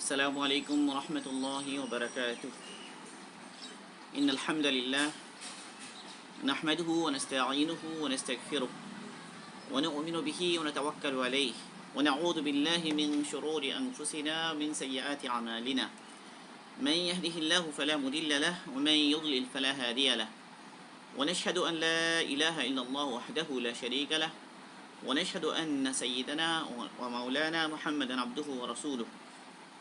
السلام عليكم ورحمة الله وبركاته. إن الحمد لله نحمده ونستعينه ونستغفره ونؤمن به ونتوكل عليه ونعوذ بالله من شرور أنفسنا ومن سيئات أعمالنا. من يهده الله فلا مضل له ومن يضلل فلا هادي له. ونشهد أن لا إله إلا الله وحده لا شريك له ونشهد أن سيدنا ومولانا محمدا عبده ورسوله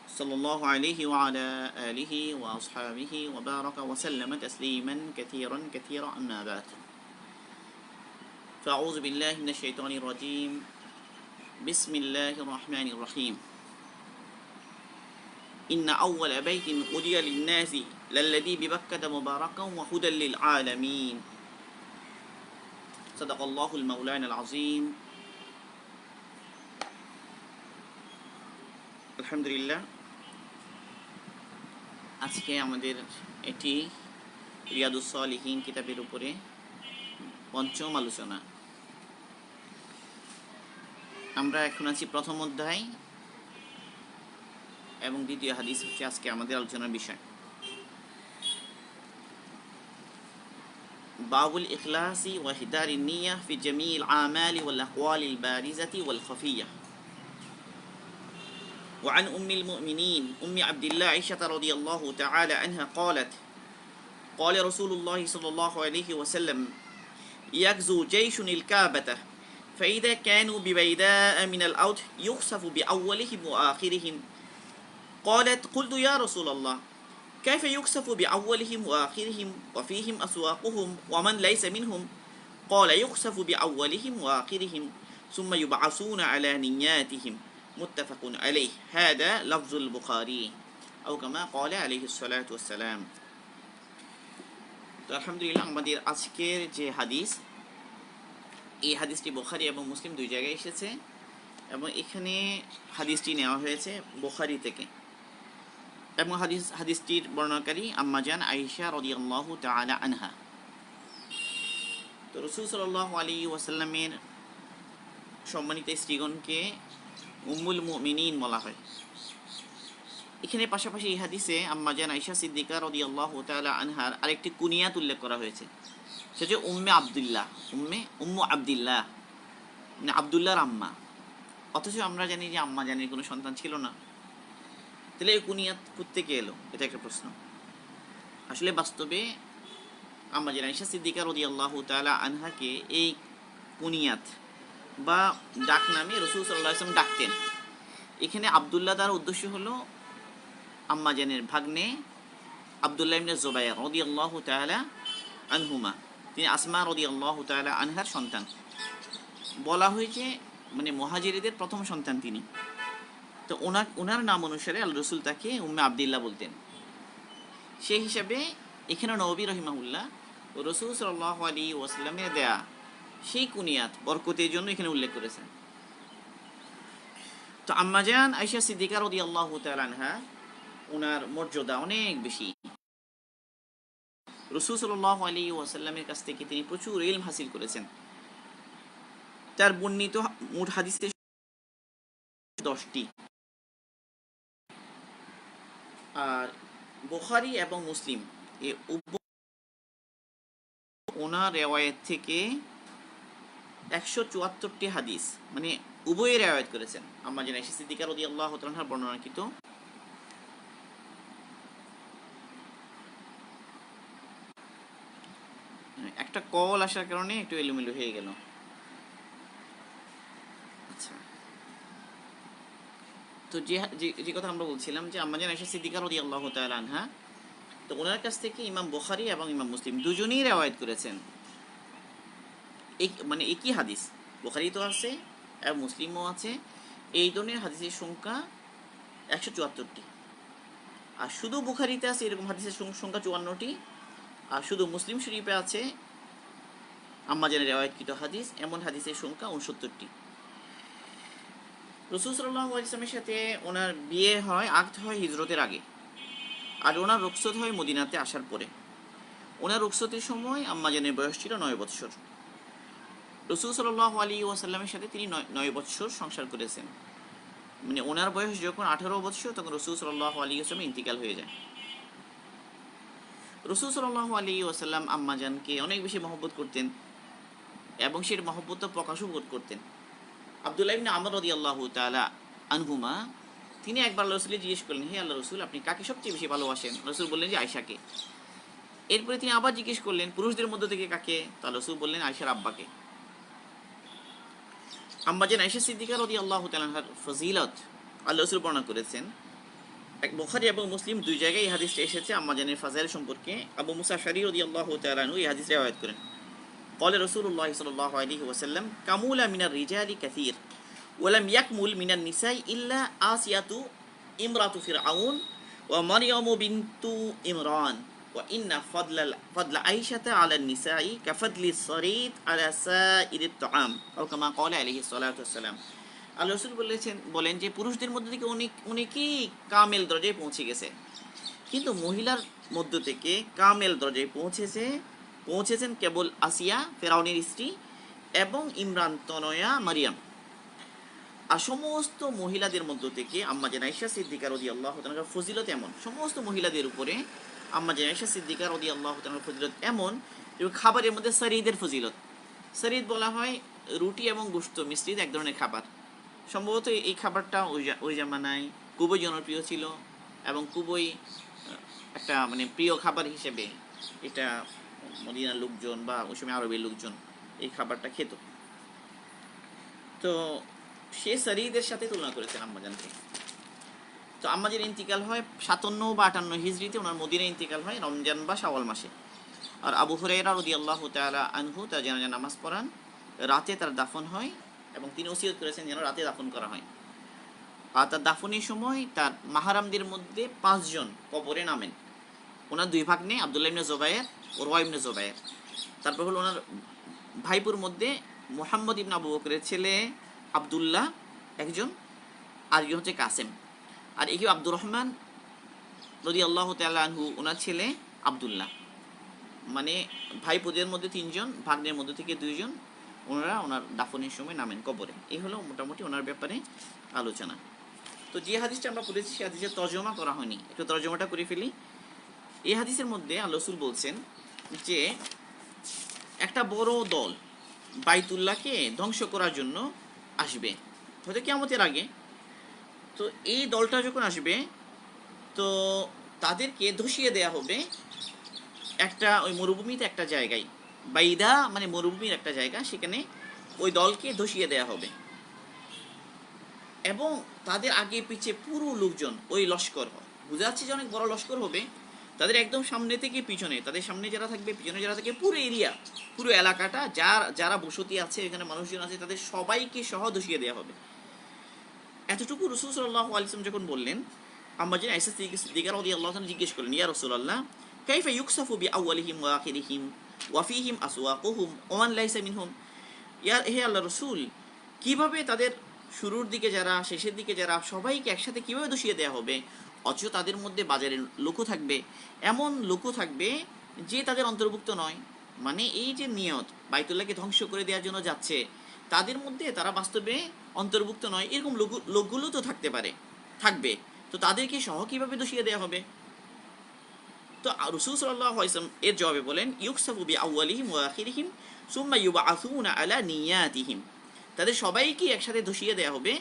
صلى الله عليه وعلى آله وأصحابه وبارك وسلم تسليما كثيرا كثيرا أما بعد. فأعوذ بالله من الشيطان الرجيم. بسم الله الرحمن الرحيم. إن أول بيت وضع للناس للذي ببكة مباركا وهدى للعالمين. صدق الله المولانا العظيم. আলহামদুলিল্লাহ, আজকে আমাদের এটি রিয়াদুস সালিহিন কিতাবের উপরে পঞ্চম আলোচনা। আমরা এখন আছি প্রথম অধ্যায় এবং দ্বিতীয় হাদিস হচ্ছে আজকে আমাদের আলোচনার বিষয়। বাবুল ইখলাসি ওয়া হিদারিন নিয়্যাহ ফি জামিল আমালি ওয়াল আকওয়ালিল বারিজাতি ওয়াল খাফিয়্যাহ। وعن أم المؤمنين أم عبد الله عائشة رضي الله تعالى عنها قالت: قال رسول الله صلى الله عليه وسلم: يغزو جيش الكعبة فإذا كانوا ببيداء من الأرض يخسف بأولهم وآخرهم. قالت: قلت يا رسول الله كيف يخسف بأولهم وآخرهم وفيهم أسواقهم ومن ليس منهم؟ قال: يخسف بأولهم وآخرهم ثم يبعثون على نياتهم. متفق عليه. هذا لفظ البخاري أو كما قال عليه الصلاة والسلام. তো আলহামদুলিল্লাহ, আমাদের আজকের যে হাদিস, এই হাদিসটি বুখারী এবং মুসলিম দুই জায়গায় এসেছে এবং এখানে হাদিসটি নেওয়া হয়েছে বুখারী থেকে এবং হাদিসটির বর্ণনাকারী আম্মা জান আয়েশা রাদিয়াল্লাহু তাআলা আনহা। তো রাসূল সাল্লাল্লাহু আলাইহি ওয়াসাল্লামের সম্মানিত স্ত্রীগণকে উম্মুল মুমিনিন বলা হয়। এখানে পাশাপাশি এই হাদিসে আম্মা জান আয়েশা সিদ্দিকা রাদিয়াল্লাহু তাআলা আনহার আরেকটি কুনিয়াত উল্লেখ করা হয়েছে, সেটা হচ্ছে উম্মু আব্দুল্লাহ, মানে আব্দুল্লাহর আম্মা। অথচ আমরা জানি যে আম্মা জানের কোনো সন্তান ছিল না, তাহলে এই কুনিয়াত কোত্থেকে এলো? এটা একটা প্রশ্ন। আসলে বাস্তবে আম্মা জান আয়েশা সিদ্দিকা রাদিয়াল্লাহু তাআলা আনহাকে এই কুনিয়াত বা ডাক নামে রাসূল সাল্লাল্লাহু আলাইহি ওয়াসাল্লাম ডাকতেন। এখানে আব্দুল্লাহ দ্বারা উদ্দেশ্য হলো আম্মা জানের ভাগ্নে আব্দুল্লাহ ইবনে জুবাইর রাদিয়াল্লাহু তাআলা আনহুমা, তিনি আসমা রাদিয়াল্লাহু তাআলা আনহার সন্তান। বলা হয়েছে মানে মুহাজিরদের প্রথম সন্তান তিনি। তো ওনার নাম অনুসারে আল্লাহ রাসূল তাকে উম্মে আব্দুল্লাহ বলতেন। সেই হিসাবে এখানে নবী রাহিমাহুল্লাহ ও রাসূল সাল্লাল্লাহু আলাইহি ওয়াসাল্লামের দেয়া সেই কুনিয়াত বরকতের জন্য এখানে উল্লেখ করেছেন। তো আম্মা জান আয়েশা সিদ্দিকা রাদিয়াল্লাহু তাআলা আনহা, ওনার মর্যাদা অনেক বেশি। রাসূল সাল্লাল্লাহু আলাইহি ওয়াসাল্লামের কাছ থেকে তিনি প্রচুর ইলম হাসিল করেছেন। তার বর্ণিত মোট হাদিস 10টি। আর বুখারী এবং মুসলিম ওনার রিওয়ায়াত থেকে 174টি হাদিস, মানে উভয়ের রিওয়ায়াত করেছেন। আম্মা জান আয়েশা সিদ্দিকা রাদিয়াল্লাহু তাআলা আনহার বর্ণনাকৃত একটা কল আসার কারণে একটু এলোমেলো হয়ে গেল। আচ্ছা, তো যে কথা আমরা বলছিলাম যে আম্মা জান আয়েশা সিদ্দিকা রাদিয়াল্লাহু তাআলা আনহা, তো ওনার কাছ থেকে ইমাম বুখারী এবং ইমাম মুসলিম দুজনেই রিওয়ায়াত করেছেন মানে একই হাদিস। বুখারী তো আছে এবং মুসলিমও আছে। এই ধরনের হাদিসের সংখ্যা 174টি। আর শুধু বুখারীতে আছে এরকম হাদিসের সংখ্যা 54টি। আর শুধু মুসলিম শরীফে আছে আম্মা জানের রিওয়ায়াতকৃত হাদিস, এমন হাদিসের সংখ্যা 69টি। রাসূল সাল্লাল্লাহু আলাইহি ওয়াসাল্লামের সাথে ওনার বিয়ে হয়, আকদ হয় হিজরতের আগে, আর ওনার রুখসত হয় মদিনাতে আসার পরে। ওনার রুখসতের সময় আম্মা জানের বয়স ছিল 9 বছর। রাসূল সাল্লাল্লাহু আলাইহি ওয়াসাল্লামের সাথে তিনি 9 বছর সংসার করেছেন। মানে ওনার বয়স যখন 18 বছর তখন রাসূল সাল্লাল্লাহু আলাইহি ওয়াসাল্লাম ইন্তিকাল হয়ে যায়। রাসূল সাল্লাল্লাহু আলাইহি ওয়াসাল্লাম আম্মাজানকে অনেক বেশি মহব্বত করতেন এবং সেই মহব্বত প্রকাশও করতেন। আব্দুল্লাহ ইবনে আমর রাদিয়াল্লাহু তাআলা আনহুমা তিনি একবার রাসূলকে জিজ্ঞেস করলেন, হে আল্লাহ রাসূল, আপনি কাকে সবচেয়ে বেশি ভালোবাসেন? রাসূল বললেন যে আয়েশাকে। এরপরে তিনি আবার জিজ্ঞেস করলেন পুরুষদের মধ্য থেকে কাকে? তা রাসূল বললেন আয়েশার আব্বাকে। আম্মাজান আয়েশা সিদ্দিকা রাদিয়াল্লাহু তাআলা আনহার ফজিলত আল্লাহ রাসূল বর্ণনা করেছেন। বুখারী এবং মুসলিম দুই জায়গায় এই হাদিসটা এসেছে আম্মাজানের ফাজাইল সম্পর্কে। আবু মুসা আশআরী রাদিয়াল্লাহু তাআলা আনহু এই হাদিস রিওয়ায়াত করেন। قال رسول الله صلى الله عليه وسلم كمول من الرجال كثير ولم يكمل من النساء إلا آسية امرأة فرعون ومريم بنت إمران وإن فضل عائشة على النساء كفضل الصريد على سائر الطعام أو كما قال عليه الصلاة والسلام। আল্লাহ রাসূল বলেন যে পুরুষদের মধ্যে থেকে অনেকেই কামেল দরজায় পৌঁছে গেছে, কিন্তু মহিলার মধ্য থেকে কামেল দরজায় পৌঁছেছেন কেবল আসিয়া ফেরাউনের স্ত্রী এবং ইমরান তনয়া মারিয়াম। আর সমস্ত মহিলাদের মধ্য থেকে আম্মাজান আয়েশা সিদ্দিকা রাদিয়াল্লাহু তাআলার ফজিলত এমন, সমস্ত মহিলাদের উপরে আম্মাজান আয়েশা সিদ্দিকা রাদিয়াল্লাহু তাআলার ফজিলত এমন যে খাবারের মধ্যে সরিদের ফজিলত। সরিদ বলা হয় রুটি এবং গোশত মিশ্রিত এক ধরনের খাবার। সম্ভবত এই খাবারটা ওই জামানায় খুবই জনপ্রিয় ছিল এবং খুবই একটা মানে প্রিয় খাবার হিসেবে এটা মদিনার লোকজন বা ওই সময় আরবের লোকজন এই খাবারটা খেত। তো সে সরিদের সাথে তুলনা করেছেন আম্মাজানকে। তো আম্মাজান ইন্তিকাল হয় 57 বা 58 হিজরিতে, ওনার মদিনায় ইন্তিকাল হয় রমজান বা শাওয়াল মাসে। আর আবু হুরায়রা রাদিয়াল্লাহু তাআলা আনহু তার জানাজা নামাজ পড়ান, রাতে তার দাফন হয় এবং তিনি ওসিয়ত করেছেন যেন রাতে দাফন করা হয়। আর তার দাফনের সময় তার মাহারামদের মধ্যে 5 জন কবরে নামেন। ওনার 2 ভাগ্নে আব্দুল্লাহ ইবনে জুবায়ের ও রওয়া ইবনে জুবায়ের, তারপর হলো ওনার ভাইপুর মধ্যে মুহাম্মদ ইবনে আবু বকরের ছেলে আব্দুল্লাহ একজন, আর একজন হচ্ছে কাসেম, আর এই আব্দুর রহমান রাদিয়াল্লাহু তাআলা আনহু ওনার ছেলে আব্দুল্লাহ। মানে ভাইপোদের মধ্যে 3 জন, ভাগ্নের মধ্যে থেকে 2 জন, ওনারা ওনার দাফনের সময় নামেন কবরে। এই হলো মোটামুটি ওনার ব্যাপারে আলোচনা। তো যে হাদিসটা আমরা পড়েছি সে হাদিসের তর্জমা করা হয়নি, একটু তর্জমাটা করে ফেলি। এই হাদিসের মধ্যে আল্লাহ রাসূল বলছেন যে একটা বড় দল বাইতুল্লাহকে ধ্বংস করার জন্য আসবে, হয়তো কিয়ামতের আগে। তো এই দলটা যখন আসবে তো তাদেরকে ধসিয়ে দেয়া হবে একটা ওই মরুভূমিতে একটা জায়গায়, বাইদা মানে মরুভূমির একটা জায়গা, সেখানে ওই দলকে ধসিয়ে দেয়া হবে এবং তাদের আগে পিছে পুরো লোকজন ওই লস্কর হয়, বোঝা যাচ্ছে যে অনেক বড় লস্কর হবে। তাদের একদম সামনে থেকে পিছনে, তাদের সামনে যারা থাকবে পিছনে যারা থাকবে, পুরো এরিয়া পুরো এলাকাটা যারা বসতি আছে এখানে মানুষজন আছে তাদের সবাইকে সহ ধসিয়ে দেওয়া হবে। এতটুকু রাসূল সাল্লাল্লাহু আলাইহি ওয়াসাল্লাম যখন বললেন, আম্মাজান আয়েশা সিদ্দিকা রাদিয়াল্লাহু তাআলা জিজ্ঞেস করলেন, ইয়া রাসূলুল্লাহ কাইফা ইউকসাফু বিআউয়ালিহিম ওয়া আখিরিহিম ওয়া ফীহিম আসওয়াকুহুম ওয়া মান লাইসা মিনহুম। হে আল্লাহ রাসূল, কিভাবে তাদের শুরুর দিকে যারা শেষের দিকে যারা সবাইকে একসাথে কিভাবে ধসিয়ে দেওয়া হবে, অথচ তাদের মধ্যে বাজারের লোকও থাকবে, এমন লোকও থাকবে যে তাদের অন্তর্ভুক্ত নয়। মানে এই যে নিয়ত বাইতুল্লাহকে ধ্বংস করে দেওয়ার জন্য যাচ্ছে, তাদের মধ্যে তারা বাস্তবে অন্তর্ভুক্ত নয়, এরকম লোকগুলো তো থাকবে, তো তাদেরকে সহ কিভাবে ধসিয়ে দেওয়া হবে? তো রাসূল সাল্লাল্লাহু আলাইহি ওয়াসাল্লাম এর জবাবে বলেন, ইউকসাফু বিআউয়ালিহিম ওয়া আখিরিহিম সুম্মা ইউবআসুনা আলা নিয়াতিহিম। তাদের সবাইকে একসাথে ধসিয়ে দেওয়া হবে,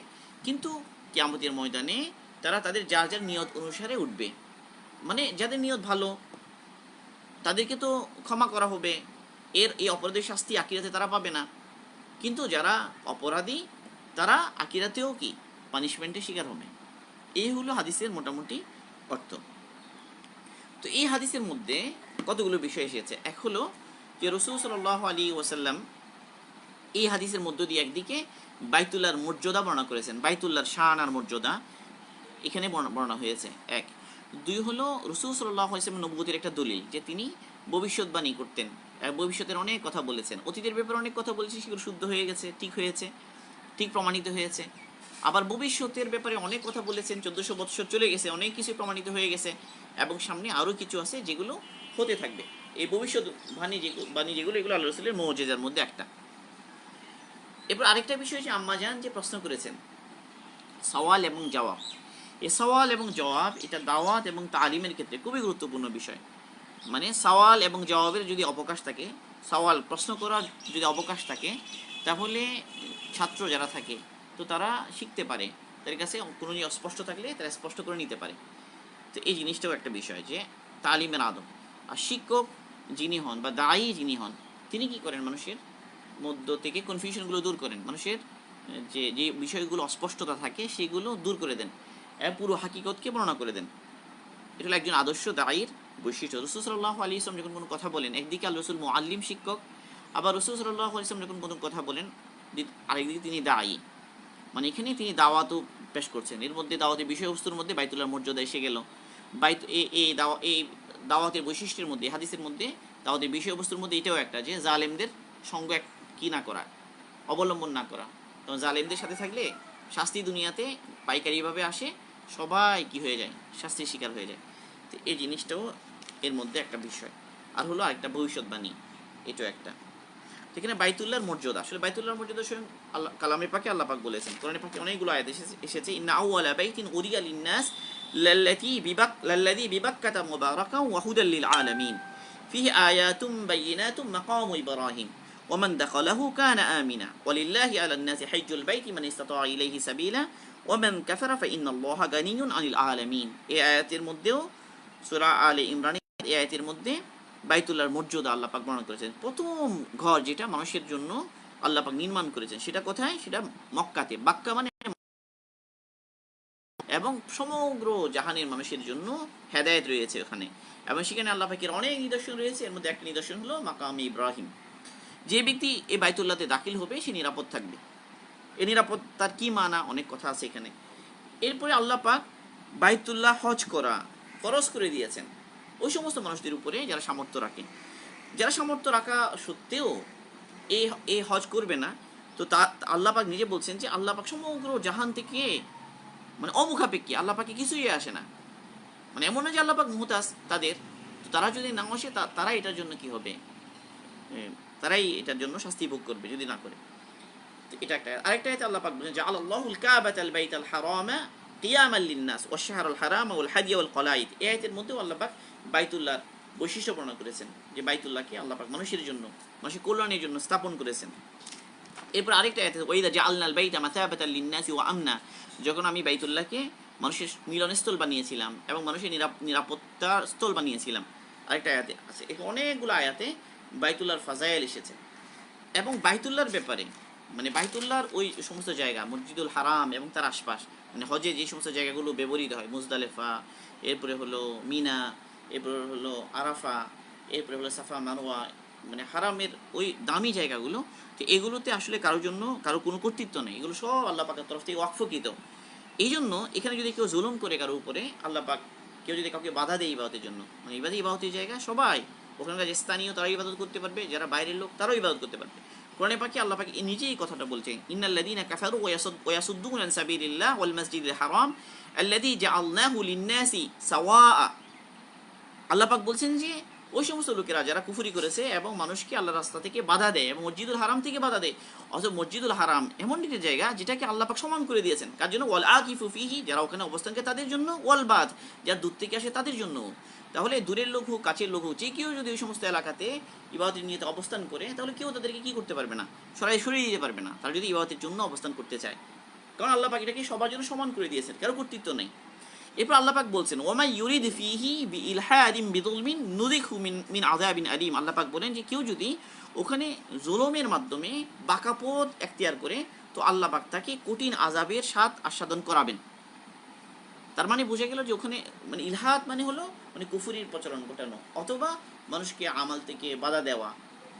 কিন্তু কিয়ামতের ময়দানে তারা তাদের যার যার নিয়ত অনুসারে উঠবে। মানে যাদের নিয়ত ভালো তাদেরকে তো ক্ষমা করা হবে, এই অপরাধের শাস্তি আখিরাতে তারা পাবে না, কিন্তু যারা অপরাধী তারা আখিরাতেও কি পানিশমেন্টের শিকার হবে। এই হলো হাদিসের মোটামুটি অর্থ। তো এই হাদিসের মধ্যে কতগুলো বিষয় এসেছে। এক হলো যে রাসূল সাল্লাল্লাহু আলাইহি ওয়াসাল্লাম এই হাদিসের মধ্য দিয়ে একদিকে বাইতুল্লাহর মর্যাদা বর্ণনা করেছেন, বাইতুল্লাহর শান আর মর্যাদা এখানে বর্ণনা হয়েছে। এক, দুই হলো রাসূল সাল্লাল্লাহু আলাইহি ওয়াসাল্লাম নবুয়তের একটা দলিল যে তিনি ভবিষ্যৎবাণী করতেন, ভবিষ্যতের অনেক কথা বলেছেন, অতীতের ব্যাপারে অনেক কথা বলেছেন, সেগুলো শুদ্ধ হয়ে গেছে, ঠিক প্রমাণিত হয়েছে। আবার ভবিষ্যতের ব্যাপারে অনেক কথা বলেছেন, 1400 বছর চলে গেছে, অনেক কিছু প্রমাণিত হয়ে গেছে এবং সামনে আরও কিছু আছে যেগুলো হতে থাকবে। এই ভবিষ্যৎবাণী যেগুলো এগুলো আল্লাহ রাসূলের মুজিজার মধ্যে একটা। এরপর আরেকটা বিষয় যে আম্মাজান যে প্রশ্ন করেছেন সওয়াল এবং জবাব। এই সওয়াল এবং জবাব এটা দাওয়াত এবং তালিমের ক্ষেত্রে খুবই গুরুত্বপূর্ণ বিষয়। মানে সওয়াল এবং জবাবের যদি অবকাশ থাকে, সওয়াল প্রশ্ন করার যদি অবকাশ থাকে, তাহলে ছাত্র যারা থাকে তো তারা শিখতে পারে, তাদের কাছে কোনো জিনিস অস্পষ্ট থাকলে তারা স্পষ্ট করে নিতে পারে। তো এই জিনিসটাও একটা বিষয় যে তালিমের আদব। আর শিক্ষক যিনি হন বা দায়ী যিনি হন, তিনি কি করেন, মানুষের মধ্য থেকে কনফিউশনগুলো দূর করেন, মানুষের যে যে বিষয়গুলো অস্পষ্টতা থাকে সেগুলো দূর করে দেন, পুরো হাকিকতকে বর্ণনা করে দেন। এটা হলো একজন আদর্শ দায়ীর বৈশিষ্ট্য। রসুল সাল্লাল্লাহু আলাইহি ওয়াসাল্লাম যখন কোনো কথা বলেন, একদিকে আল্লাহ রসুল মুআল্লিম শিক্ষক, আবার রসুল সাল্লাল্লাহু আলাইহি ওয়াসাল্লাম যখন কোনো কথা বলেন আরেকদিকে তিনি দায়ী, মানে এখানে তিনি দাওয়াতও পেশ করছেন। এর মধ্যে দাওয়াতের বিষয়বস্তুর মধ্যে বাইতুল্লাহর মর্যাদা এসে গেল। এই দাওয়াতের বৈশিষ্ট্যের মধ্যে, হাদিসের মধ্যে দাওয়াতের বিষয়বস্তুর মধ্যে এটাও একটা, যে জালেমদের সঙ্গ কি না করা, অবলম্বন না করা। কারণ জালেমদের সাথে থাকলে শাস্তি দুনিয়াতে পাইকারিভাবে আসে, সবাই কি হয়ে যায়, শাস্তির শিকার হয়ে যায়। তো এই জিনিসটাও এর মধ্যে একটা বিষয়। আর হলো আরেকটা ভবিষ্যৎবাণী, এটাও একটা। এখানে বাইতুল্লাহর মর্যাদা, আসলে বাইতুল্লাহর মর্যাদা স্বয়ং আল্লাহ কালামে পাকে আল্লাহ পাক বলেছেন। কোরআনে পাকে অনেকগুলো আয়াত এসেছে, ইন্না আউওয়ালা বাইতিন উরিয়া লিন-নাস লাল্লাযী বিবাক্কাতা মুবারাকান ওয়া হুদাল লিল আলামিন ফীহি আয়াতুম বাইয়িনাতুম মাকামু ইব্রাহিম ওয়া মান দাখালাহু কানা আমিনা ওয়ালিল্লাহি আলান নাসি হাজ্জুল বাইতি মান ইসতাতাআ ইলাইহি সাবিলা ওয়া মান কাফারা ফাইন্নাল্লাহা গানিয়্যুন আনিল আলামিন। এই আয়াতের মধ্যেও, সূরা আলে ইমরানের এই আয়াতের মধ্যে বাইতুল্লাহর মর্যাদা আল্লাহ পাক বর্ণনা করেছেন। প্রথম ঘর যেটা মানুষের জন্য আল্লাহ পাক নির্মাণ করেছেন সেটা কোথায়, সেটা মক্কাতে। বাক্কা মানে, এবং সমগ্র জাহানের মানুষের জন্য হেদায়েত রয়েছে ওখানে, এবং সেখানে আল্লাহ পাকের অনেক নিদর্শন রয়েছে। এর মধ্যে একটা নিদর্শন হলো মাকাম ইব্রাহিম। যে ব্যক্তি এই বাইতুল্লাহতে দাখিল হবে সে নিরাপদ থাকবে। এই নিরাপত্তার কি মানা, অনেক কথা আছে এখানে। এরপরে আল্লাহ পাক বাইতুল্লাহ হজ করা ফরজ করে দিয়েছেন ওই সমস্ত মানুষদের উপরে যারা সামর্থ্য রাখে। যারা সামর্থ্য রাখা সত্ত্বেও এই হজ করবে না, তো তা আল্লাহ পাক নিজে বলছেন যে আল্লাহ পাক সমগ্র জাহান থেকে মানে অমুখাপেক্ষী, আল্লাহ পাকে কিছুই আসে না। মানে এমন না যে আল্লাহ পাক মুহতাজ তাদের, তো তারা যদি না আসে তারা এটার জন্য কি হবে, তারাই এটার জন্য শাস্তি ভোগ করবে যদি না করে। তো এটা একটা। আরেকটা আয়াতে আল্লাহ পাক বলেন, জাআলাল্লাহুল কাবাতাল বাইতাল হারামা কিয়ামাল লিন-নাস ওয়াশ শাহরুল হারাম ওয়াল হাদিয়া ওয়াল কলাইদ। এই আয়াতের মধ্যেও আল্লাহ পাক বাইতুল্লাহর বৈশিষ্ট্য বর্ণনা করেছেন, যে বাইতুল্লাহকে আল্লাহ পাক মানুষের জন্য, মানুষের কল্যাণের জন্য স্থাপন করেছেন। এরপর আরেকটা আয়াতে, ওয়াইদা জাআলনাল বাইতা মাসাবাতাল লিন-নাসি ওয়া আমনা, যখন আমি বাইতুল্লাহকে মানুষের মিলনস্থল বানিয়েছিলাম এবং মানুষের নিরাপত্তার স্থল বানিয়েছিলাম। আরেকটা আয়াতে আছে। এখানে অনেকগুলো আয়াতে বাইতুল্লাহর ফাজাইল এসেছে। এবং বাইতুল্লাহর ব্যাপারে, মানে বাইতুল্লাহর ওই সমস্ত জায়গা, মসজিদুল হারাম এবং তার আশপাশ, মানে হজে যে সমস্ত জায়গাগুলো ব্যবহৃত হয়, মুজদালেফা, এরপরে হলো মিনা, এরপরে হলো আরাফা, এরপরে হলো সাফা মারওয়া, মানে হারামের ওই দামি জায়গাগুলো, তো এগুলোতে আসলে কারোর জন্য কারো কোনো কর্তৃত্ব নেই, এগুলো সব আল্লাহ পাকের তরফ থেকে ওয়াকফকৃত। এই জন্য এখানে যদি কেউ জুলুম করে কারোর উপরে, আল্লাহ পাক কেউ যদি কাউকে বাধা দেয় ইবাদতের জন্য, মানে ইবাদতের জায়গা সবাই, ওখানকার যে স্থানীয় তারাও ইবাদত করতে পারবে, যারা বাইরের লোক তারাও ইবাদত করতে পারবে। কোরআনে পাকে আল্লাহ পাক নিজেই এই কথাটা বলছেন, ইন্নাল্লাযীনা কাফারু ওয়া ইয়াসুদ্দুনা আন সাবিলিল্লাহ ওয়াল মাসজিদিল হারাম আল্লাযী জাআলনাহু লিন-নাসি সাওয়াআ। আল্লাহ পাক বলছেন যে ওই সমস্ত লোকেরা যারা কুফরি করেছে এবং মানুষকে আল্লাহর রাস্তা থেকে বাধা দেয় এবং মসজিদুল হারাম থেকে বাধা দেয়, অথচ মসজিদুল হারাম এমন একটি জায়গা যেটাকে আল্লাহ পাক সমান করে দিয়েছেন কার জন্য, ওয়াল আকিফু ফিহি, যারা ওখানে অবস্থানকে তাদের জন্য, ওয়াল বাদ, যারা দূর থেকে আসে তাদের জন্য। তাহলে দূরের লোক হোক কাছের লোক হোক, যে কেউ যদি ওই সমস্ত এলাকাতে ইবাদতের নিয়তে অবস্থান করে, তাহলে কেউ তাদেরকে কি করতে পারবে না, সরিয়ে দিতে পারবে না, তারা যদি ইবাদতের জন্য অবস্থান করতে চায়। কারণ আল্লাহ পাক এটাকে সবার জন্য সমান করে দিয়েছেন, কারো কর্তৃত্ব নেই। এরপর আল্লাহ পাক বলছেন, ওয়ামা ইউরিদ ফিহি বিইলহাদিন বিযুলমিন নুযিকহু মিন আযাবিন আলীম। আল্লাহ পাক বলেন যে কেউ যদি ওখানে জুলুমের মাধ্যমে বাঁকা পথ এখতিয়ার করে, তো আল্লাহ পাক তাকে কঠিন আযাবের স্বাদ আস্বাদন করাবেন। তার মানে বোঝা গেল যে ওখানে মানে ইলহাদ মানে হলো মানে কুফরির প্রচলন ঘটানো, অথবা মানুষকে আমাল থেকে বাধা দেওয়া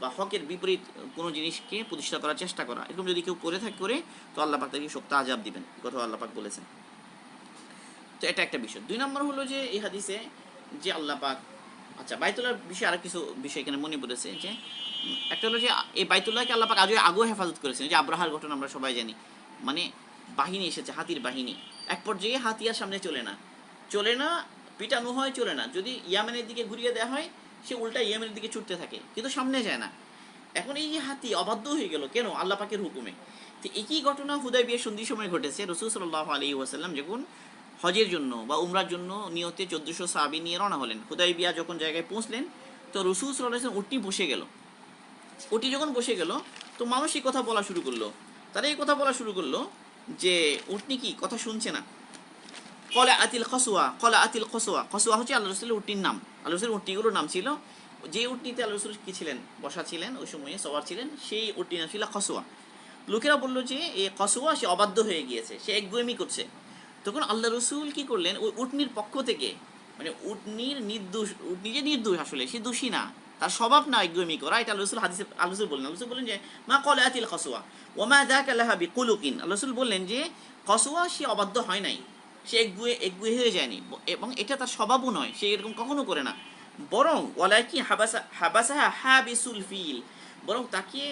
বা হকের বিপরীত কোনো জিনিসকে প্রতিষ্ঠা করার চেষ্টা করা, এরকম যদি কেউ করে তো আল্লাহ পাক তাকে শক্ত আযাব দিবেন, কথা আল্লাহ পাক বলেছেন। তো এটা একটা বিষয়। 2 নম্বর হলো যে এই হাদিসে যে আল্লাহ পাক, আচ্ছা বাইতুল্লাহর বিষয়ে আরো কিছু বিষয় এখানে মনে পড়েছে, যে একটা হলো যে এই বাইতুল্লাহকে আল্লাহ পাক আগেও হেফাজত করেছেন। যে আব্রাহার ঘটনা আমরা সবাই জানি, মানে বাহিনী এসেছে, হাতির বাহিনী, এক পর্যায়ে হাতি আর সামনে চলে না, পিটানো হয়, চলে না, যদি ইয়ামেনের দিকে ঘুরিয়ে দেওয়া হয় সে উল্টা ইয়ামেনের দিকে ছুটতে থাকে, কিন্তু সামনে যায় না। এখন এই যে হাতি অবাধ্য হয়ে গেল কেন, আল্লাহ পাকের হুকুমে। তো একই ঘটনা হুদায়বিয়ার সন্ধির সময় ঘটেছে। রাসূল সাল্লাল্লাহু আলাইহি ওয়াসাল্লাম যখন হজের জন্য বা উমরার জন্য নিয়তে 1400 সাহাবী নিয়ে রওনা হলেন, হুদায়বিয়া যখন জায়গায় পৌঁছলেন তো রাসূল সাল্লাল্লাহু আলাইহি ওয়াসাল্লাম উটটি বসে গেল। উটটি যখন বসে গেল তো মানুষ এই কথা বলা শুরু করলো, তারা এই কথা বলা শুরু করলো যে উটনি কি কথা শুনছে না। কলা আতিল খসুয়া, কলা আতিল খসুয়া, খসুয়া হচ্ছে আল্লাহ রসুলের উটটির নাম, আল্লাহ রসুলের উটটিগুলোর নাম ছিল। যে উটনিতে আল্লাহ রসুল কি ছিলেন, বসা ছিলেন ওই সময়ে, সবার ছিলেন, সেই উটটির নাম ছিল খসুয়া। লোকেরা বললো যে এই কসুয়া সে অবাধ্য হয়ে গিয়েছে, সে একগুয়েমি করছে। তখন আল্লাহ রসুল কি করলেন, ওই উটনির পক্ষ থেকে, মানে উটনির নির্দোষ, উটনি যে নির্দোষ আসলে সে দোষী না, তার স্বভাব না একগুয়েমি করা, এটা আল্লাহ রসুল হাদিসে আল্লাহ রসুল বললেন। আল্লাহ রসুল বললেন যে মা কল আতিল কসুয়া ওমা দাকা লাহা বিকুলুকিন, আল্লাহ রসুল বললেন যে কসুয়া সে অবাধ্য হয় নাই, সে একগুয়ে হয়ে যায়নি, এবং এটা তার স্বভাবও নয়, সে এরকম কখনো করে না। বরং ওয়ালাকি হাবাসাহা হাবিসুল ফিল, বরং তাকে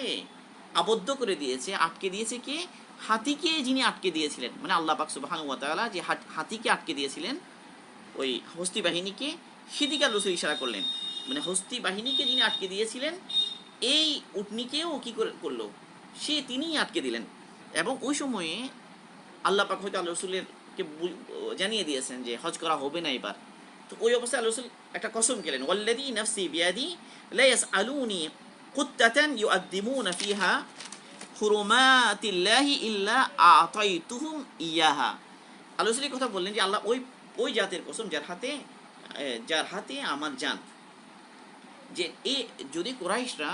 আবদ্ধ করে দিয়েছে, আটকে দিয়েছে কে, হাতিকে যিনি আটকে দিয়েছিলেন, মানে আল্লাহ পাক সুবহানাহু ওয়া তাআলা যে হাতিকে আটকে দিয়েছিলেন, ওই হস্তি বাহিনীকে, সেদিকে আল্লাহ রাসূল ইশারা করলেন, মানে হস্তি বাহিনীকে যিনি আটকে দিয়েছিলেন এই উটনিকেও কি করলো, তিনিই আটকে দিলেন। এবং ওই সময়ে আল্লাহ পাক হয়তো আল্লাহ রসুলের কে জানিয়ে দিয়েছেন যে হজ করা হবে না এবার। তো ওই অবস্থায় আল্লাহ রসুল একটা কসম খেলেন, ওয়াল্লাযী নাফসি বিয়াদি লা ইয়াসআলুনি কুত্তাতান ইউআদ্দিমুনা ফিহা হুরুমাতিল্লাহি ইল্লা আতাইতুহুম ইয়াহা। আল্লাহ রসুল কথা বললেন যে আল্লাহ ওই ওই জাতের কসম যার হাতে আমার জান, যে এ যদি কুরাইশরা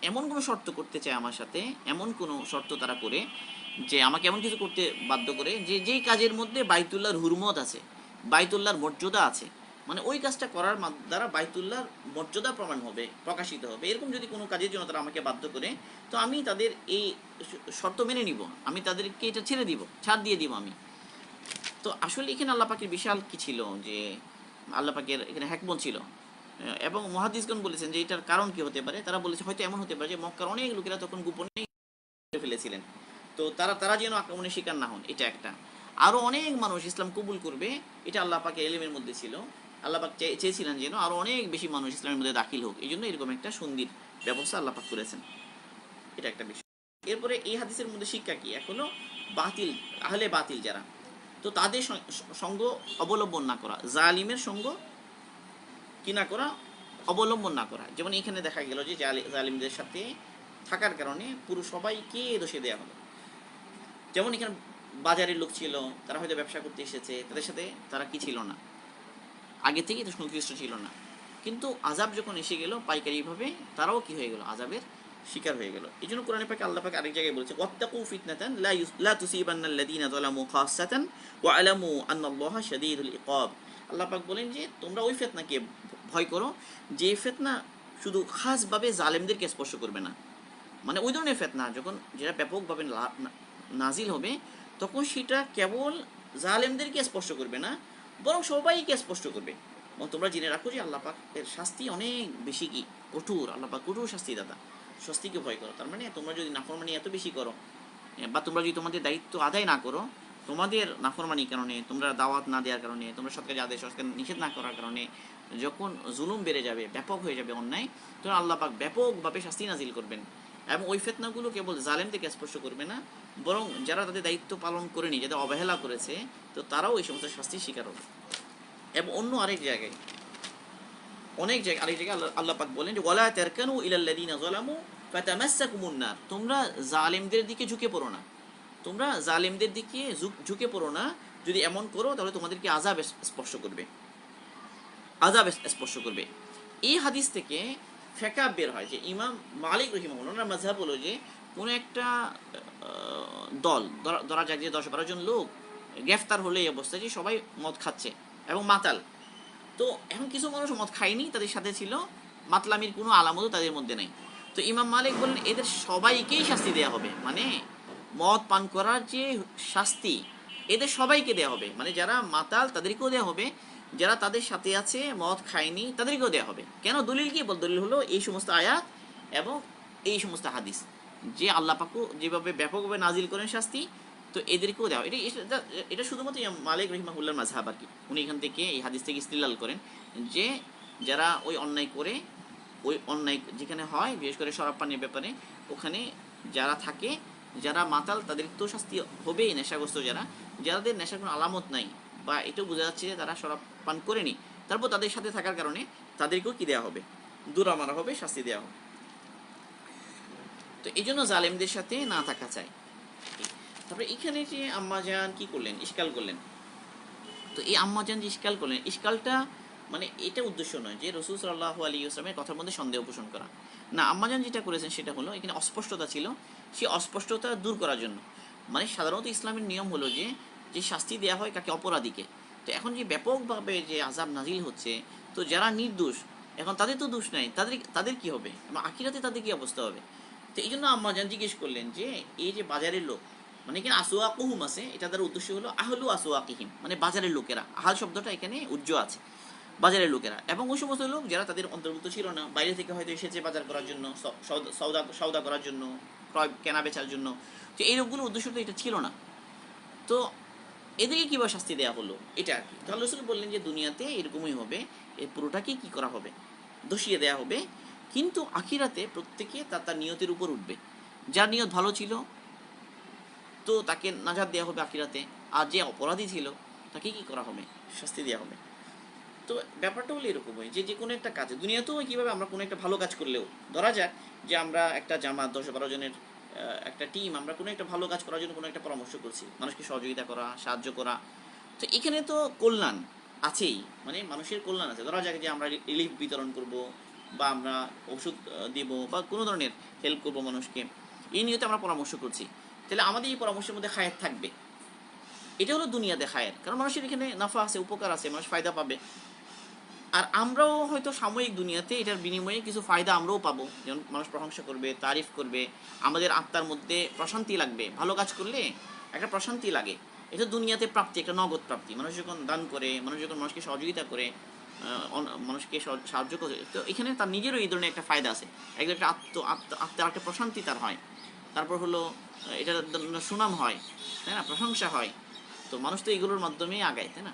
এমন কোনো শর্ত করতে চায় আমার সাথে, এমন কোনো শর্ত তারা করে যে আমাকে এমন কিছু করতে বাধ্য করে যে যেই কাজের মধ্যে বাইতুল্লাহর হুরমত আছে, বাইতুল্লাহর মর্যাদা আছে, মানে ওই কাজটা করার দ্বারা বাইতুল্লাহর মর্যাদা প্রমাণ হবে, প্রকাশিত হবে, এরকম যদি কোনো কাজের জন্য তারা আমাকে বাধ্য করে, তো আমি তাদের এই শর্ত মেনে নিব, আমি তাদেরকে এটা ছেড়ে দিব, ছাড় দিয়ে দিব আমি। তো আসলে এখানে আল্লাহ পাকের বিশাল কি ছিল, যে আল্লাহ পাকের এখানে হ্যাকমত ছিল। এবং মুহাদ্দিসগণ বলেছেন যে এটার কারণ কি হতে পারে, তারা বলেছে হয়তো এমন হতে পারে যে মক্কার অনেক লোকেরা তখন গোপনে ফেলেছিলেন, তো তারা যেন আক্রমণের শিকার না হন, এটা একটা। আরও অনেক মানুষ ইসলাম কবুল করবে, এটা আল্লাহ পাকের ইলমের মধ্যে ছিল, আল্লাহ পাক চেয়েছিলেন যেন আরও অনেক বেশি মানুষ ইসলামের মধ্যে দাখিল হোক, এই জন্য এরকম একটা সন্ধির ব্যবস্থা আল্লাহ পাক করেছেন, এটা একটা বিষয়। এরপরে এই হাদিসের মধ্যে শিক্ষা কি, এক হলো বাতিল, আহলে বাতিল যারা, তো তাদের সঙ্গ অবলম্বন না করা, জালিমের সঙ্গ কি না করা, অবলম্বন না করা। যেমন এখানে দেখা গেল যে জালিমদের সাথে থাকার কারণে পুরো সবাইকে দোষে দেওয়া হলো। যেমন এখানে বাজারের লোক ছিল, তারা হয়তো ব্যবসা করতে এসেছে, তাদের সাথে তারা কি ছিল না, আগে থেকেই তো সংশ্লিষ্ট ছিল না, কিন্তু আযাব যখন এসে গেল পাইকারিভাবে, তারাও কি হয়ে গেল, আযাবের শিকার হয়ে গেল। এই জন্য কোরআনে পাকে আল্লাহ পাক আরেক জায়গায় বলছে ওয়াত্তাকু ফিতনাতান লা তুসিবান্নাল্লাযীনা যালামু খাসসাতান ওয়া আলামু আন্নাল্লাহা শাদীদুল ইকাব। আল্লাহ পাক বলেন যে তোমরা ওই ফিতনাকে ভয় করো যে ফিতনা শুধু খাসভাবে জালেমদেরকে স্পর্শ করবে না, মানে ওই ধরনের ফিতনা যখন যেটা ব্যাপকভাবে নাজিল হবে তখন সেটা কেবল জালেমদেরকে স্পর্শ করবে না, বরং সবাইকে স্পষ্ট করবে। এবং তোমরা জেনে রাখো যে আল্লাহ পাকের শাস্তি অনেক বেশি কি কঠোর, আল্লাহ পাক কঠোর শাস্তি দাতা, শাস্তিকে ভয় করো। তার মানে তোমরা যদি নাফরমানি এত বেশি করো, বা তোমরা যদি তোমাদের দায়িত্ব আদায় না করো, তোমাদের নাফরমানির কারণে, তোমরা দাওয়াত না দেওয়ার কারণে, তোমরা সৎ কাজে আদেশ সৎকার নিষেধ না করার কারণে যখন জুলুম বেড়ে যাবে, ব্যাপক হয়ে যাবে অন্যায়, তখন আল্লাহ পাক ব্যাপকভাবে শাস্তি নাজিল করবেন। এবং ওই ফিতনাগুলো কেবল জালেমদেরকে স্পর্শ করবে না, বরং যারা তাদের দায়িত্ব পালন করেনি, যাদের অবহেলা করেছে, তো তারাও এই সমস্ত শাস্তির শিকার হবে। এবং অন্য আরেক জায়গায় আল্লাহ পাক বলেন যে ওয়ালা তারকানু ইলাল্লাযীনা যালামু ফাতামাসসাকুমুন নার, তোমরা জালেমদের দিকে ঝুঁকে পড়ো না, তোমরা জালেমদের দিকে ঝুঁকে পড়ো না, যদি এমন করো তাহলে তোমাদেরকে আযাব স্পর্শ করবে। এই হাদিস থেকে ফেকা বের হয় যে ইমাম মালিক রাহিমাহুল্লাহ ওনার মাযহাব হলো যে কোনো একটা দল, ধরা যাক যে 10-12 জন লোক গ্রেফতার হলে এই অবস্থায় যে সবাই মদ খাচ্ছে এবং মাতাল, তো এখন কিছু মানুষ মদ খায়নি, তাদের সাথে ছিল, মাতলামির কোনো আলামতও তাদের মধ্যে নেই। তো ইমাম মালিক বললেন এদের সবাইকেই শাস্তি দেওয়া হবে, মানে মদ পান করার যে শাস্তি এদের সবাইকে দেওয়া হবে, মানে যারা মাতাল তাদেরকেও দেওয়া হবে, যারা তাদের সাথে আছে মদ খায়নি তাদেরকেও দেওয়া হবে। কেন? দলিল কি? দলিল হলো এই সমস্ত আয়াত এবং এই সমস্ত হাদিস, যে আল্লাহ পাক যেভাবে ব্যাপকভাবে নাজিল করেন শাস্তি, তো এদেরকেও দেওয়া। এটা শুধুমাত্র মালিক রহিমাহুল্লাহর মাযহাব আর কি, উনি এখান থেকে এই হাদিস থেকে ইস্তিলাল করেন যে যারা ওই অন্যায় করে, ওই অন্যায় যেখানে হয়, বিশেষ করে শরাব পানির ব্যাপারে, ওখানে যারা থাকে যারা মাতাল তাদের তো শাস্তি হবেই, নেশাগ্রস্ত যাদের নেশার কোনো আলামত নাই বা এটাও বোঝা যাচ্ছে যে তারা শরাব পান করেনি, তারপর তাদের সাথে থাকার কারণে তাদেরকেও কি দেওয়া হবে, দূরা মারা হবে, শাস্তি দেওয়া হবে। তো এই জন্য জালেমদের সাথে না থাকা চাই। তারপরে এখানে যে আম্মাজান কি করলেন, ইশকাল করলেন। তো এই আম্মাজান যে ইশকাল করলেন, ইশকালটা মানে এটা উদ্দেশ্য নয় যে রসুল সাল্লাল্লাহু আলাইহি ওয়াসাল্লামের কথার মধ্যে সন্দেহ পোষণ করা, না, আম্মাজান যেটা করেছেন সেটা হলো এখানে অস্পষ্টতা ছিল, সেই অস্পষ্টতা দূর করার জন্য। মানে সাধারণত ইসলামের নিয়ম হলো যে যে শাস্তি দেওয়া হয় কাকে, অপরাধীকে। তো এখন যে ব্যাপকভাবে যে আযাব নাজিল হচ্ছে, তো যারা নির্দোষ, এখন তাদের তো দোষ নাই, তাদের কি হবে, আখিরাতে তাদের কি অবস্থা হবে। তো এই জন্য আম্মাজান জিজ্ঞেস করলেন যে এই যে বাজারের লোক, মানে এখানে আসওয়াকুহুম আছে, এটা তার উদ্দেশ্য হলো আহলু আসওয়াকিহিম, মানে বাজারের লোকেরা। আহাল শব্দটা এখানে উজ্জ্ব আছে, বাজারের লোকেরা। এবং ওই সমস্ত লোক যারা তাদের অন্তর্ভুক্ত ছিল না, বাইরে থেকে হয়তো এসেছে বাজার করার জন্য, সৌদা করার জন্য, ক্রয় কেনা বেচার জন্য। তো এই লোকগুলোর উদ্দেশ্য তো এটা ছিল না। তো এদেরকে কীভাবে শাস্তি দেওয়া হলো, এটা আর কি। তাহলে রসুল বললেন যে দুনিয়াতে এরকমই হবে, এই পুরোটাকে কি করা হবে, দোষিয়ে দেওয়া হবে। কিন্তু আখিরাতে প্রত্যেকে তার নিয়তের উপর উঠবে। যার নিয়ত ভালো ছিল তো তাকে নাজাত দেওয়া হবে আখিরাতে, আর যে অপরাধী ছিল তাকে কি করা হবে, শাস্তি দেওয়া হবে। তো ব্যাপারটা হলো এরকমই যে যে কোনো একটা কাজে দুনিয়াতেও কীভাবে আমরা কোনো একটা ভালো কাজ করলেও, ধরা যাক যে আমরা একটা জামাত 10-12 জনের একটা টিম, আমরা কোনো একটা ভালো কাজ করার জন্য কোনো একটা পরামর্শ করছি, মানুষকে সহযোগিতা করা, সাহায্য করা। তো এখানে তো কল্যাণ আছেই, মানে মানুষের কল্যাণ আছে। ধরা যাক যে আমরা রিলিফ বিতরণ করব, বা আমরা ওষুধ দিব, বা কোনো ধরনের হেল্প করব মানুষকে, এই নিয়ে তো আমরা পরামর্শ করছি। তাহলে আমাদের এই পরামর্শের মধ্যে খায়ের থাকবে, এটা হলো দুনিয়াতে খায়ের, কারণ মানুষের এখানে নাফা আছে, উপকার আছে, মানুষ ফায়দা পাবে। আর আমরাও হয়তো সাময়িক দুনিয়াতে এটার বিনিময়ে কিছু ফায়দা আমরাও পাবো, যেমন মানুষ প্রশংসা করবে, তারিফ করবে, আমাদের আত্মার মধ্যে প্রশান্তি লাগবে। ভালো কাজ করলে একটা প্রশান্তি লাগে, এটা দুনিয়াতে প্রাপ্তি, একটা নগদ প্রাপ্তি। মানুষ যখন দান করে, মানুষ যখন মানুষকে সহযোগিতা করে, মানুষকে সাহায্য করে, তো এখানে তার নিজেরও এই ধরনের একটা ফায়দা আছে, একদম একটা আত্মার একটা প্রশান্তি তার হয়। তারপর হলো এটা সুনাম হয়, তাই না, প্রশংসা হয়। তো মানুষ তো এইগুলোর মাধ্যমেই আগায়, তাই না।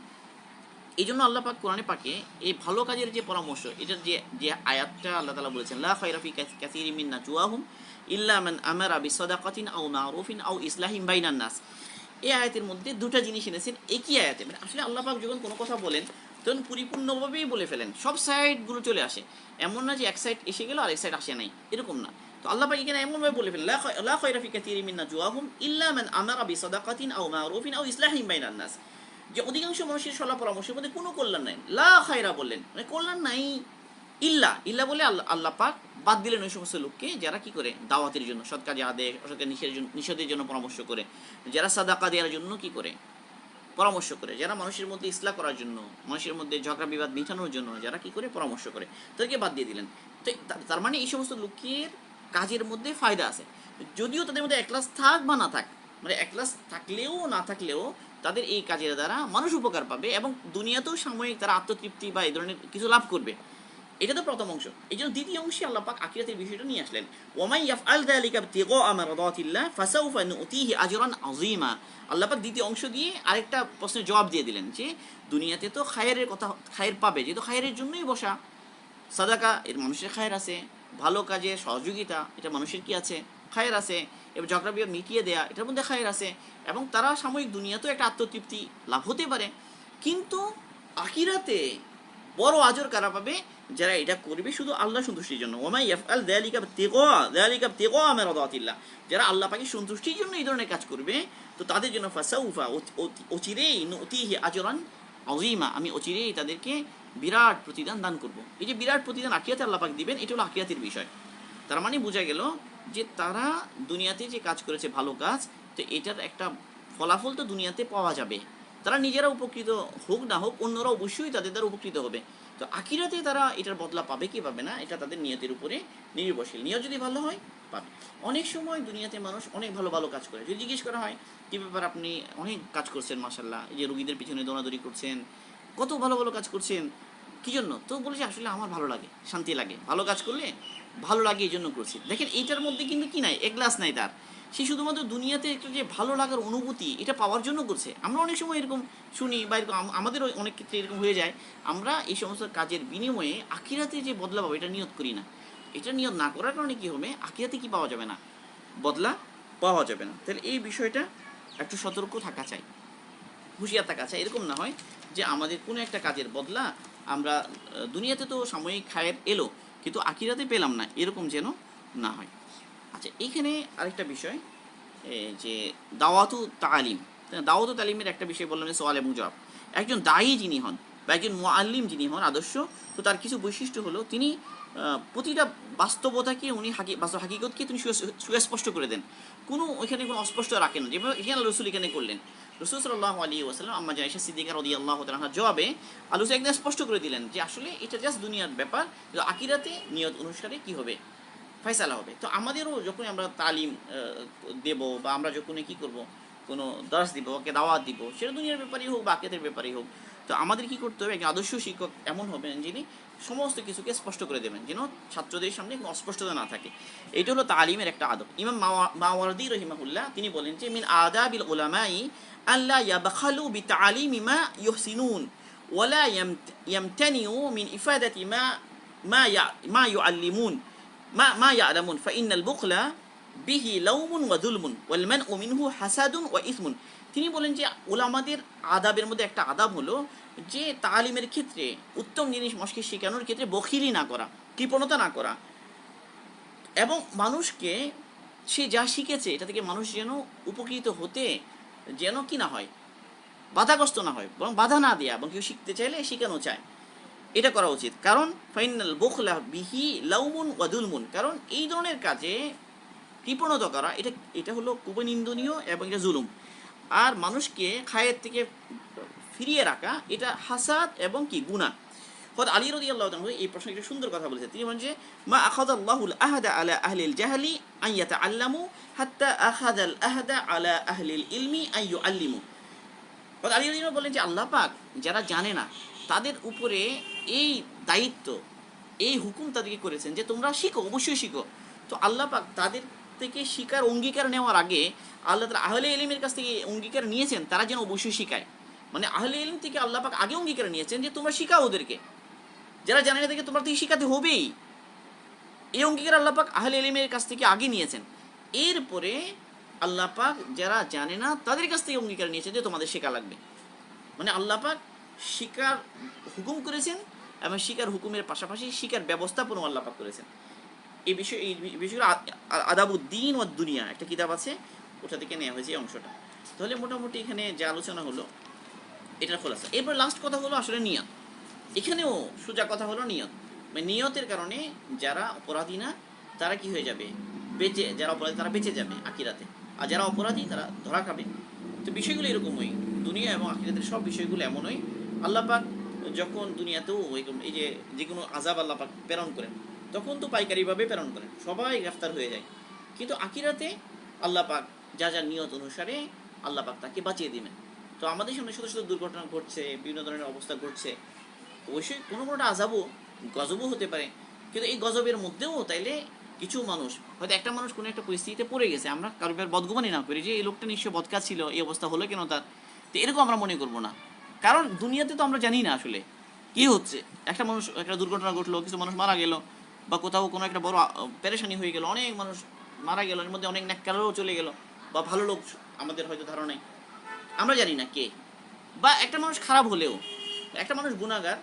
এই জন্য আল্লাহ পাক কোরআনে পাকে এই ভালো কাজের যে পরামর্শ, এটার যে যে আয়াতটা আল্লাহ তাআলা বলেছেন, লা খায়রা ফি কাসীরিম মিন নাজওয়াহুম ইল্লা মান আমারা বিসাদাকাতিন আও মারুফিন আও ইসলাহিম বাইনান নাস। এই আয়াতের মধ্যে দুটো জিনিস এনেছেন একই আয়াতে। মানে আসলে আল্লাহ পাক যখন কোনো কথা বলেন তখন পরিপূর্ণভাবেই বলে ফেলেন, সব সাইডগুলো চলে আসে। এমন না যে এক সাইড এসে গেল আর এক সাইড আসে নাই, এরকম না। তো আল্লাহ পাক এখানে এমনভাবে বলে ফেলেন, লা খায়রা ফি কাসীরিম মিন নাজওয়াহুম ইল্লা মান আমারা বিসাদাকাতিন আও মারুফিন আও ইসলাহিম বাইনান নাস, যে অধিকাংশ মানুষের সলা পরামর্শের মধ্যে কোনো কল্যাণ নাই। লা খায়রা বললেন, মানে কল্যাণ নাই। ইল্লা ইল্লা বলে আল্লাহ পাক বাদ দিলেন ওই সমস্ত লোককে যারা কি করে দাওয়াতের জন্য, সৎ কাজে আদেশ, অসৎ কাজে নিষেধের জন্য পরামর্শ করে, যারা সাদাকা দেওয়ার জন্য কি করে পরামর্শ করে, যারা মানুষের মধ্যে ইসলাহ করার জন্য, মানুষের মধ্যে ঝগড়া বিবাদ মিটানোর জন্য যারা কি করে পরামর্শ করে, তাদেরকে বাদ দিয়ে দিলেন। তো তার মানে এই সমস্ত লোকের কাজের মধ্যে ফায়দা আছে, যদিও তাদের মধ্যে একলাস থাক বা না থাক, মানে একলাস থাকলেও না থাকলেও তাদের এই কাজের দ্বারা মানুষ উপকার পাবে, এবং দুনিয়াতেও সাময়িক তারা আত্মতৃপ্তি বা এই ধরনের কিছু লাভ করবে। এটা তো প্রথম অংশ। এই জন্য দ্বিতীয় অংশে আল্লাহ পাক আখিরাতের বিষয়টা নিয়ে আসলেন, ওয়ামাই ইয়াফআল যালিকা ইবতিগা মারদাতিল্লাহ ফাসাউফা নুতিহি আজরান আযীমা। আল্লাহ পাক দ্বিতীয় অংশ দিয়ে আরেকটা প্রশ্নের জবাব দিয়ে দিলেন যে দুনিয়াতে তো খায়েরের কথা, খায়ের পাবে, যেহেতু খায়েরের জন্যই বসা। সাদাকা এর মানুষের খায়ের আছে, ভালো কাজে সহযোগিতা এটা মানুষের কি আছে, খায়ের আছে, এবং ঝগড়া বিবাদ মিটিয়ে দেয়া এটার মধ্যে খায়ের আছে, এবং তারা সাময়িক দুনিয়াতেও একটা আত্মতৃপ্তি লাভ হতে পারে। কিন্তু আখিরাতে বড় আজর কারা পাবে, যারা এটা করবে শুধু আল্লাহ সন্তুষ্টির জন্য। ওমাই ইয়াফআল যালিকা ইবতিগা মারদাতিল্লাহ, যারা আল্লাহ পাকের সন্তুষ্টির জন্য এই ধরনের কাজ করবে, তো তাদের জন্য ফাসাউফা অচিরেই নুতিহি আজরান আযীমা, আমি অচিরেই তাদেরকে বিরাট প্রতিদান দান করব। এই যে বিরাট প্রতিদান আখিরাতে আল্লাহ পাক দিবেন, এটা হলো আখিরাতের বিষয়। তার মানে বোঝা গেল যে তারা দুনিয়াতে যে কাজ করেছে ভালো কাজ, তো এটার একটা ফলাফল তো দুনিয়াতে পাওয়া যাবে। তারা নিজেরা উপকৃত হোক না হোক, অন্যরা অবশ্যই তাদের দ্বারা উপকৃত হবে। তো আখিরাতে তারা এটার বদলা পাবে কি পাবে না, এটা তাদের নিয়তের উপরে নির্ভরশীল। নিয়ত যদি ভালো হয় পাবে। অনেক সময় দুনিয়াতে মানুষ অনেক ভালো ভালো কাজ করে, যদি জিজ্ঞেস করা হয় কী ব্যাপার আপনি অনেক কাজ করছেন মাশাল্লাহ, এই যে রুগীদের পিছনে দৌড়াদৌড়ি করছেন, কত ভালো ভালো কাজ করছেন, কী জন্য? তো বলেছে আসলে আমার ভালো লাগে, শান্তি লাগে, ভালো কাজ করলে ভালো লাগে, এই জন্য করছি। দেখেন এইটার মধ্যে কিন্তু কি নাই, এগ্লাস নাই তার। সে শুধুমাত্র দুনিয়াতে একটা যে ভালো লাগার অনুভূতি এটা পাওয়ার জন্য করছে। আমরা অনেক সময় এরকম শুনি, বা এরকম আমাদেরও অনেক ক্ষেত্রে এরকম হয়ে যায়, আমরা এই সমস্ত কাজের বিনিময়ে আখিরাতে যে বদলা পাবো এটা নিয়ত করি না। এটা নিয়ত না করার কারণে কী হবে, আখিরাতে কি পাওয়া যাবে না, বদলা পাওয়া যাবে না। তাহলে এই বিষয়টা একটু সতর্ক থাকা চাই, হুঁশিয়ার থাকা চাই। এরকম না হয় যে আমাদের কোনো একটা কাজের বদলা আমরা দুনিয়াতে তো সাময়িক খায়ের এলো কিন্তু আখিরাতে পেলাম না, এরকম যেন না হয়। আচ্ছা, এইখানে আরেকটা বিষয়, যে দাওয়াতু তালিম, দাওয়াতু তালিমের একটা বিষয় বললাম যে সওয়াল এবং জবাব। একজন দায়ী যিনি হন বা একজন মুআল্লিম যিনি হন আদর্শ, তো তার কিছু বৈশিষ্ট্য হলো তিনি প্রতিটা বাস্তবতাকে উনি হাকিকতকে তিনি সুস্পষ্ট করে দেন, কোনো ওইখানে কোনো অস্পষ্ট রাখেন না, যেভাবে এখানে রসুল এখানে করলেন। রসুল সাল্লাল্লাহু আলাইহি ওয়াসাল্লাম আম্মা আয়েশা সিদ্দিকা রাদিয়াল্লাহু তাআলার জবাবে আল্লাহ একদম স্পষ্ট করে দিলেন যে আসলে এটা জাস্ট দুনিয়ার ব্যাপার, আখিরাতে নিয়ত অনুসারে কি হবে, ফয়সালা হবে। তো আমাদেরও যখন আমরা তালিম দেব বা আমরা যখন কি করব, কোনো দর্শ দিব, ওকে দাওয়াত দিব, সেটা দুনিয়ার ব্যাপারেই হোক বা আখিরাতের ব্যাপারেই হোক, তো আমাদের কি করতে হবে, একজন আদর্শ শিক্ষক এমন হবেন যিনি সমস্ত কিছুকে স্পষ্ট করে দেবেন, যেন ছাত্রদের সামনে কোনো অস্পষ্টতা না থাকে। এটা হলো তালিমের একটা আদব। ইমাম মাওয়ারদি রহিমাহুল্লাহ তিনি বলেন যে মিন আদাবিল উলামাই আল্লা ইয়াবখালু বিতালিমি মা ইউহসিনুন ওয়ালা ইয়ামতানিউ মিন ইফাদাতি মা ইউআল্লিমুন মা ইয়ালামুন ফাইন্নাল বুখলা বিহি লাউমুন ওয়া যুলমুন ওয়াল মানউ মিনহু হাসাদুন ওয়া ইসমুন। তিনি বলেন যে উলামাদের আদাবের মধ্যে একটা আদাব হলো যে তালিমের ক্ষেত্রে উত্তম জিনিস মানুষকে শেখানোর ক্ষেত্রে বখিলি না করা, কৃপণতা না করা, এবং মানুষকে সে যা শিখেছে এটা থেকে মানুষ যেন উপকৃত হতে যেন কি না হয়, বাধাগ্রস্ত না হয়, বরং বাধা না দেয়া, এবং কেউ শিখতে চাইলে শেখানো চায়, এটা করা উচিত। কারণ ফাইনাল বুখলা বিহি লাউমুন ওয়া যুলমুন, কারণ এই ধরনের কাজে কৃপণতা করা এটা হলো খুবই নিন্দনীয় এবং এটা জুলুম। আর মানুষকে খায়ের থেকে ফিরিয়ে রাখা এটা হাসাদ এবং কি গুনাহ। হযরত আলী রাদিয়াল্লাহু তাআলা এই প্রশ্নে একটা সুন্দর কথা বলেছেন। তিনি বলেন যে মা আখাযাল্লাহুল আহদা আলা আহলিল জাহলি আন ইয়াতাআল্লামু হাত্তা আখাযাল আহদা আলা আহলিল ইলমি আন ইউআল্লিমু। হযরত আলী রাদিয়াল্লাহু বলেন যে আল্লাহ পাক যারা জানে না তাদের উপরে এই দায়িত্ব, এই হুকুম তাদেরকে করেছেন যে তোমরা শিখো, অবশ্যই শিখো। তো আল্লাহ পাক তাদের থেকে শিকার অঙ্গীকার নেওয়ার আগে আল্লাহ তাআলা আহলে ইলমের কাছ থেকে অঙ্গীকার নিয়েছেন তারা যেন অবশ্যই শিখায়। মানে আহলে ইলম থেকে আল্লাহ পাক আগে অঙ্গীকার নিয়েছেন যে তোমরা শিখাও ওদেরকে, যারা জানে না তাদেরকে তোমরা থেকে শিখাতে হবেই। এই অঙ্গীকার আল্লাহ পাক আহলে ইলমের কাছ থেকে আগে নিয়েছেন। এরপরে আল্লাহ পাক যারা জানে না তাদের কাছ থেকে অঙ্গীকার নিয়েছেন যে তোমাদের শেখা লাগবে। মানে আল্লাহ পাক শিকার হুকুম করেছেন এবং শিকার হুকুমের পাশাপাশি শিকার ব্যবস্থাপনাও আল্লাহ পাক করেছেন। এই বিষয়গুলো আদাবুদ্দিন ও দুনিয়া একটা কিতাব আছে, ওটা থেকে নেওয়া হয়েছে এই অংশটা। তাহলে মোটামুটি এখানে যে আলোচনা হলো এটার খোলাসা। এরপর লাস্ট কথা হলো আসলে নিয়ত। এখানেও সোজা কথা হলো নিয়ত। মানে নিয়তের কারণে যারা অপরাধী না তারা কি হয়ে যাবে, যারা অপরাধী তারা বেঁচে যাবে আখিরাতে, আর যারা অপরাধী তারা ধরা খাবে। তো বিষয়গুলো এরকমই, দুনিয়া এবং আখিরাতের সব বিষয়গুলো এমনই। আল্লাহ পাক যখন দুনিয়াতেও এই যে কোনো আযাব আল্লাহ পাক প্রেরণ করেন তখন তো পাইকারিভাবে প্রেরণ করেন, সবাই গ্রেফতার হয়ে যায়। কিন্তু আখিরাতে আল্লাহ পাক যা যা নিয়ত অনুসারে আল্লাহ পাক তাকে বাঁচিয়ে দিবেন। তো আমাদের সামনে শত শত দুর্ঘটনা ঘটছে, বিভিন্ন ধরনের অবস্থা ঘটছে, অবশ্যই কোনোটা আযাবও গজবও হতে পারে। কিন্তু এই গজবের মধ্যেও তাইলে কিছু মানুষ, হয়তো একটা মানুষ কোনো একটা পরিস্থিতিতে পড়ে গেছে, আমরা কারোর বদগুমানি না করি যে এই লোকটা নিশ্চয় বদকাজ ছিল, এই অবস্থা হলো কেন তার, তো এরকম আমরা মনে করবো না। কারণ দুনিয়াতে তো আমরা জানি না আসলে কি হচ্ছে। একটা মানুষ, একটা দুর্ঘটনা ঘটলো, কিছু মানুষ মারা গেল, বা কোথাও কোনো একটা বড় পেরেশানি হয়ে গেল, অনেক মানুষ মারা গেল, এর মধ্যে অনেক নেককারও চলে গেল, বা ভালো লোক আমাদের হয়তো ধারণায়, আমরা জানি না কে। বা একটা মানুষ খারাপ হলেও, একটা মানুষ গুনাহগার,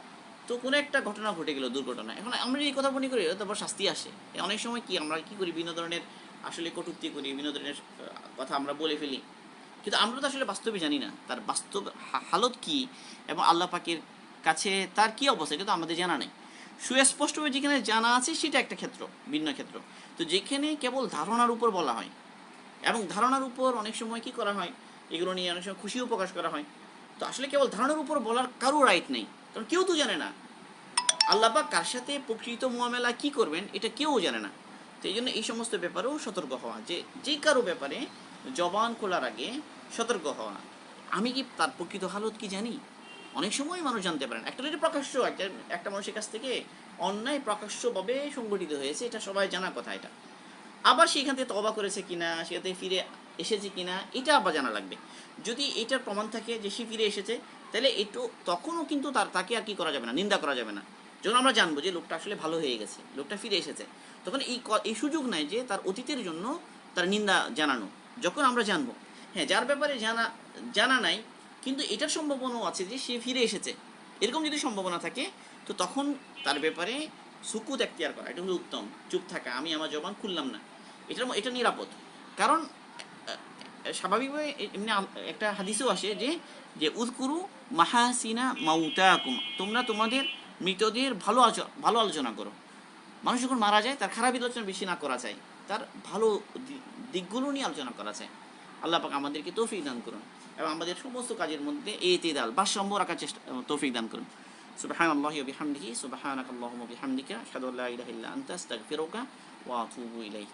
তো কোনো একটা ঘটনা ঘটে গেল, দুর্ঘটনা, এখন আমরা এই কথা মনে করি তারপর শাস্তি আসে। অনেক সময় কি আমরা কি করি, বিভিন্ন ধরনের আসলে কটূক্তি করি, বিভিন্ন ধরনের কথা আমরা বলে ফেলি, কিন্তু আমরা তো আসলে বাস্তবে জানি না তার বাস্তব হালত কি এবং আল্লাহ পাকের কাছে তার কি অবস্থা, এটা তো আমাদের জানা নেই। সুস্পষ্টভাবে যেখানে জানা আছে সেটা একটা ক্ষেত্র, ভিন্ন ক্ষেত্র। তো যেখানে কেবল ধারণার উপর বলা হয়, এবং ধারণার উপর অনেক সময় কি করা হয়, এগুলো নিয়ে অনেক সময় খুশিও প্রকাশ করা হয়। তো আসলে কেবল ধারণার উপর বলার কারো রাইট নেই, কারণ কেউ তো জানে না আল্লাহ পাক কার সাথে প্রকৃত মুআমেলা কি করবেন, এটা কেউ জানে না। তো এই জন্য এই সমস্ত ব্যাপারেও সতর্ক হওয়া, যে কারো ব্যাপারে জবান খোলার আগে সতর্ক হওয়া, আমি কি তার প্রকৃত হালত কি জানি। অনেক সময় মানুষ জানতে পারেন, একটা যদি প্রকাশ্য একটা মানুষের কাছ থেকে অন্যায় প্রকাশ্যভাবে সংগঠিত হয়েছে, এটা সবাই জানা কথা। এটা আবার সেখান থেকে তওবা করেছে কিনা, সেখান থেকে ফিরে এসেছে কিনা, এটা আবার জানা লাগবে। যদি এটার প্রমাণ থাকে যে সে ফিরে এসেছে, তাহলে একটু তখনও কিন্তু তাকে আর কি করা যাবে না, নিন্দা করা যাবে না। যখন আমরা জানবো যে লোকটা আসলে ভালো হয়ে গেছে, লোকটা ফিরে এসেছে, তখন এই সুযোগ নাই যে তার অতীতের জন্য তার নিন্দা জানানো, যখন আমরা জানবো, হ্যাঁ যার ব্যাপারে জানা নাই কিন্তু এটার সম্ভাবনাও আছে যে সে ফিরে এসেছে, এরকম যদি সম্ভাবনা থাকে, তো তখন তার ব্যাপারে সুকুত এখতিয়ার করা, এটা হলো উত্তম। চুপ থাকা, আমি আমার জবান খুললাম না, এটা নিরাপদ। কারণ স্বাভাবিকভাবে এমনি একটা হাদিসেও আসে যে যে উযকুরু মাহাসিনা মাউতাকুম, তোমরা তোমাদের মৃতদের ভালো আলোচনা করো। মানুষ যখন মারা যায় তার খারাপ আলোচনা বেশি না করা যায়, তার ভালো দিকগুলো নিয়ে আলোচনা করা যায়। আল্লাহ পাক আমাদেরকে তৌফিক দান করুন এবং আমাদের সমস্ত কাজের মধ্যে ইতিদাল ভারসাম্য রাখার তৌফিক দান করুন। সুবহানাল্লাহি ওয়া বিহামদিহি, সুবহানাকাল্লাহুম্মা ওয়া বিহামদিকা, আশহাদু আল্লা ইলাহা ইল্লা আনতা, আস্তাগফিরুকা ওয়া আতুবু ইলাইক।